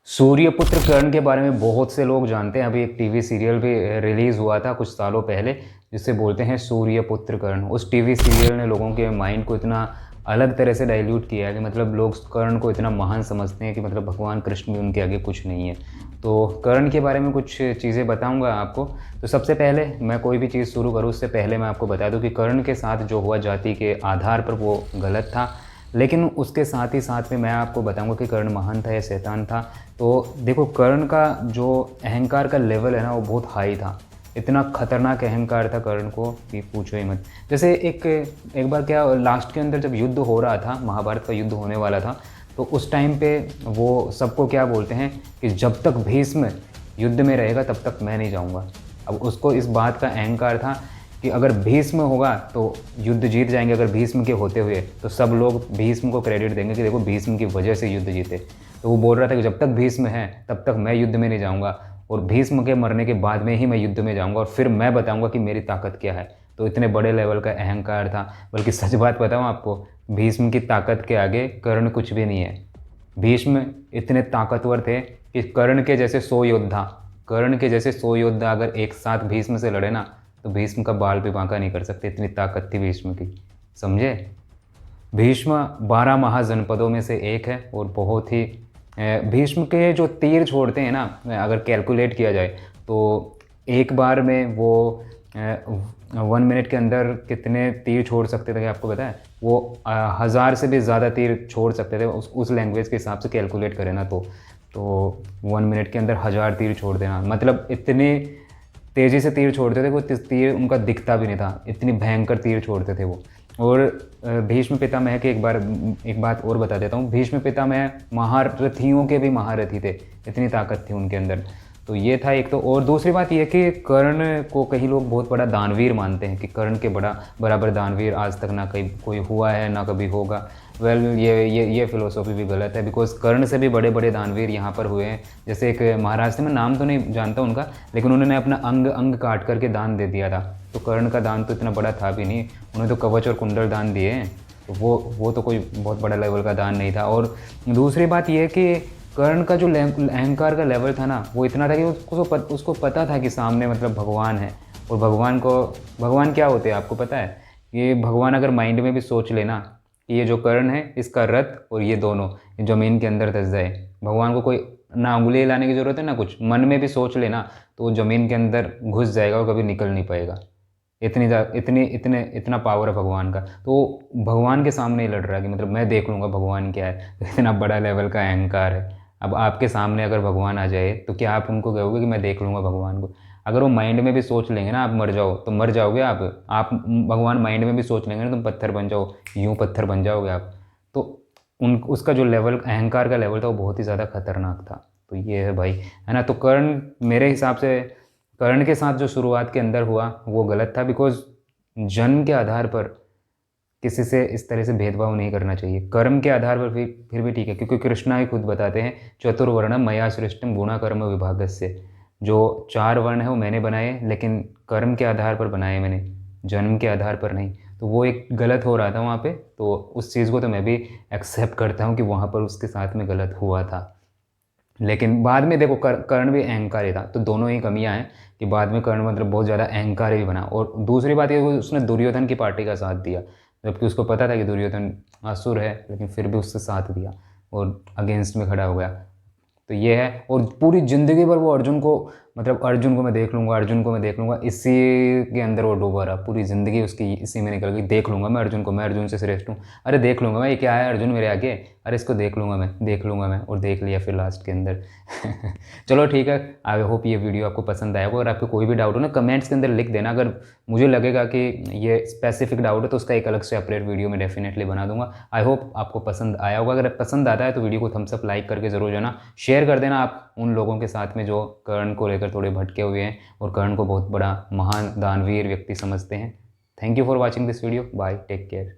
सूर्यपुत्र कर्ण के बारे में बहुत से लोग जानते हैं। अभी एक टीवी सीरियल भी रिलीज़ हुआ था कुछ सालों पहले, जिसे बोलते हैं सूर्यपुत्र कर्ण। उस टीवी सीरियल ने लोगों के माइंड को इतना अलग तरह से डाइल्यूट किया है कि मतलब लोग कर्ण को इतना महान समझते हैं कि मतलब भगवान कृष्ण भी उनके आगे कुछ नहीं है। तो कर्ण के बारे में कुछ चीज़ें बताऊंगा आपको। तो सबसे पहले मैं कोई भी चीज़ शुरू करूँ उससे पहले मैं आपको बता दूं कि कर्ण के साथ जो हुआ जाति के आधार पर वो गलत था, लेकिन उसके साथ ही साथ में मैं आपको बताऊंगा कि कर्ण महान था या शैतान था। तो देखो, कर्ण का जो अहंकार का लेवल है ना वो बहुत हाई था। इतना खतरनाक अहंकार था कर्ण को कि पूछो ही मत। जैसे एक बार क्या, लास्ट के अंदर जब युद्ध हो रहा था, महाभारत का युद्ध होने वाला था, तो उस टाइम पे वो सबको क्या बोलते हैं कि जब तक भीष्म युद्ध में रहेगा तब तक मैं नहीं जाऊँगा। अब उसको इस बात का अहंकार था कि अगर भीष्म होगा तो युद्ध जीत जाएंगे, अगर भीष्म के होते हुए तो सब लोग भीष्म को क्रेडिट देंगे कि देखो भीष्म की वजह से युद्ध जीते। तो वो बोल रहा था कि जब तक भीष्म है तब तक मैं युद्ध में नहीं जाऊंगा, और भीष्म के मरने के बाद में ही मैं युद्ध में जाऊंगा और फिर मैं बताऊंगा कि मेरी ताकत क्या है। तो इतने बड़े लेवल का अहंकार था। बल्कि सच बात बताऊँ आपको, भीष्म की ताकत के आगे कर्ण कुछ भी नहीं है। भीष्म इतने ताकतवर थे कि कर्ण के जैसे 100 योद्धा अगर एक साथ भीष्म से लड़े ना, तो भीष्म का बाल भी बांका नहीं कर सकते, इतनी ताकत थी भीष्म की। समझे? भीष्म 12 महाजनपदों में से एक है और बहुत ही भीष्म के जो तीर छोड़ते हैं ना, अगर कैलकुलेट किया जाए तो एक बार में वो 1 मिनट के अंदर कितने तीर छोड़ सकते थे आपको पता है? वो 1000 से भी ज़्यादा तीर छोड़ सकते थे। उस लैंग्वेज के हिसाब से कैलकुलेट करें ना तो 1 मिनट के अंदर 1000 तीर छोड़ देना, मतलब इतने तेज़ी से तीर छोड़ते थे, वो तीर उनका दिखता भी नहीं था, इतनी भयंकर तीर छोड़ते थे वो। और भीष्म पितामह के एक बात और बता देता हूँ। भीष्म पितामह महारथियों के भी महारथी थे, इतनी ताकत थी उनके अंदर। तो ये था एक तो। और दूसरी बात ये कि कर्ण को कई लोग बहुत बड़ा दानवीर मानते हैं कि कर्ण के बराबर दानवीर आज तक ना कहीं कोई हुआ है ना कभी होगा। ये फिलोसॉफी भी गलत है, बिकॉज कर्ण से भी बड़े बड़े दानवीर यहाँ पर हुए हैं। जैसे एक महाराष्ट्र में, नाम तो नहीं जानता उनका, लेकिन उन्होंने अपना अंग अंग काट करके दान दे दिया था। तो कर्ण का दान तो इतना बड़ा था भी नहीं, उन्होंने तो कवच और कुंडल दान दिए हैं। तो वो तो कोई बहुत बड़ा लेवल का दान नहीं था। और दूसरी बात यह कि कर्ण का जो अहंकार का लेवल था ना वो इतना था कि उसको पता था कि सामने मतलब भगवान है। और भगवान क्या होते हैं आपको पता है? ये भगवान अगर माइंड में भी सोच लेना कि ये जो कर्ण है इसका रथ और ये दोनों ज़मीन के अंदर धस जाए, भगवान को कोई ना उंगली हिलाने की ज़रूरत है ना कुछ, मन में भी सोच लेना तो वो ज़मीन के अंदर घुस जाएगा और कभी निकल नहीं पाएगा। इतना पावर है भगवान का। तो भगवान के सामने ही लड़ रहा है कि मतलब मैं देख लूँगा भगवान क्या है। इतना बड़ा लेवल का अहंकार है। अब आपके सामने अगर भगवान आ जाए तो क्या आप उनको कहोगे कि मैं देख लूँगा भगवान को? अगर वो माइंड में भी सोच लेंगे ना आप मर जाओ तो मर जाओगे आप भगवान माइंड में भी सोच लेंगे ना तुम पत्थर बन जाओ, यूं पत्थर बन जाओगे आप। तो उसका जो लेवल, अहंकार का लेवल था वो बहुत ही ज़्यादा खतरनाक था। तो ये है भाई, है ना? तो कर्ण, मेरे हिसाब से कर्ण के साथ जो शुरुआत के अंदर हुआ वो गलत था, बिकॉज जन्म के आधार पर किसी से इस तरह से भेदभाव नहीं करना चाहिए। कर्म के आधार पर फिर भी ठीक है, क्योंकि कृष्णा ही खुद बताते हैं चतुर्वर्ण मया सृष्टम गुणा कर्म विभागस्य। जो 4 वर्ण है वो मैंने बनाए, लेकिन कर्म के आधार पर बनाए मैंने, जन्म के आधार पर नहीं। तो वो एक गलत हो रहा था वहाँ पे। तो उस चीज़ को तो मैं भी एक्सेप्ट करता हूँ कि वहाँ पर उसके साथ में गलत हुआ था। लेकिन बाद में देखो कर्ण भी अहंकारी था, तो दोनों ही कमियां हैं कि बाद में कर्ण मतलब बहुत ज़्यादा अहंकारी भी बना। और दूसरी बात ये, उसने दुर्योधन की पार्टी का साथ दिया, जबकि उसको पता था कि दुर्योधन असुर है, लेकिन फिर भी उससे साथ दिया और अगेंस्ट में खड़ा हो गया। तो ये है। और पूरी ज़िंदगी भर वो अर्जुन को, मतलब अर्जुन को मैं देख लूँगा, अर्जुन को मैं देख लूँगा, इसी के अंदर वो डूबा रहा। पूरी ज़िंदगी उसकी इसी में निकल गई, देख लूँगा मैं अर्जुन को, मैं अर्जुन से श्रेष्ठ हूँ, अरे देख लूँगा मैं, ये क्या है अर्जुन मेरे आगे, अरे इसको देख लूँगा मैं, देख लूँगा मैं, और देख लिया फिर लास्ट के अंदर। चलो ठीक है, आई होप ये वीडियो आपको पसंद आया होगा। अगर आपको कोई भी डाउट हो ना कमेंट्स के अंदर लिख देना। अगर मुझे लगेगा कि ये स्पेसिफिक डाउट है तो उसका एक अलग से सेपरेट वीडियो में डेफिनेटली बना दूंगा। आई होप आपको पसंद आया होगा। अगर पसंद आता है तो वीडियो को थम्स अप लाइक करके ज़रूर जाना, शेयर कर देना आप उन लोगों के साथ में जो कर्ण को लेकर थोड़े भटके हुए हैं और कर्ण को बहुत बड़ा महान दानवीर व्यक्ति समझते हैं। Thank you for watching this video. Bye, take care.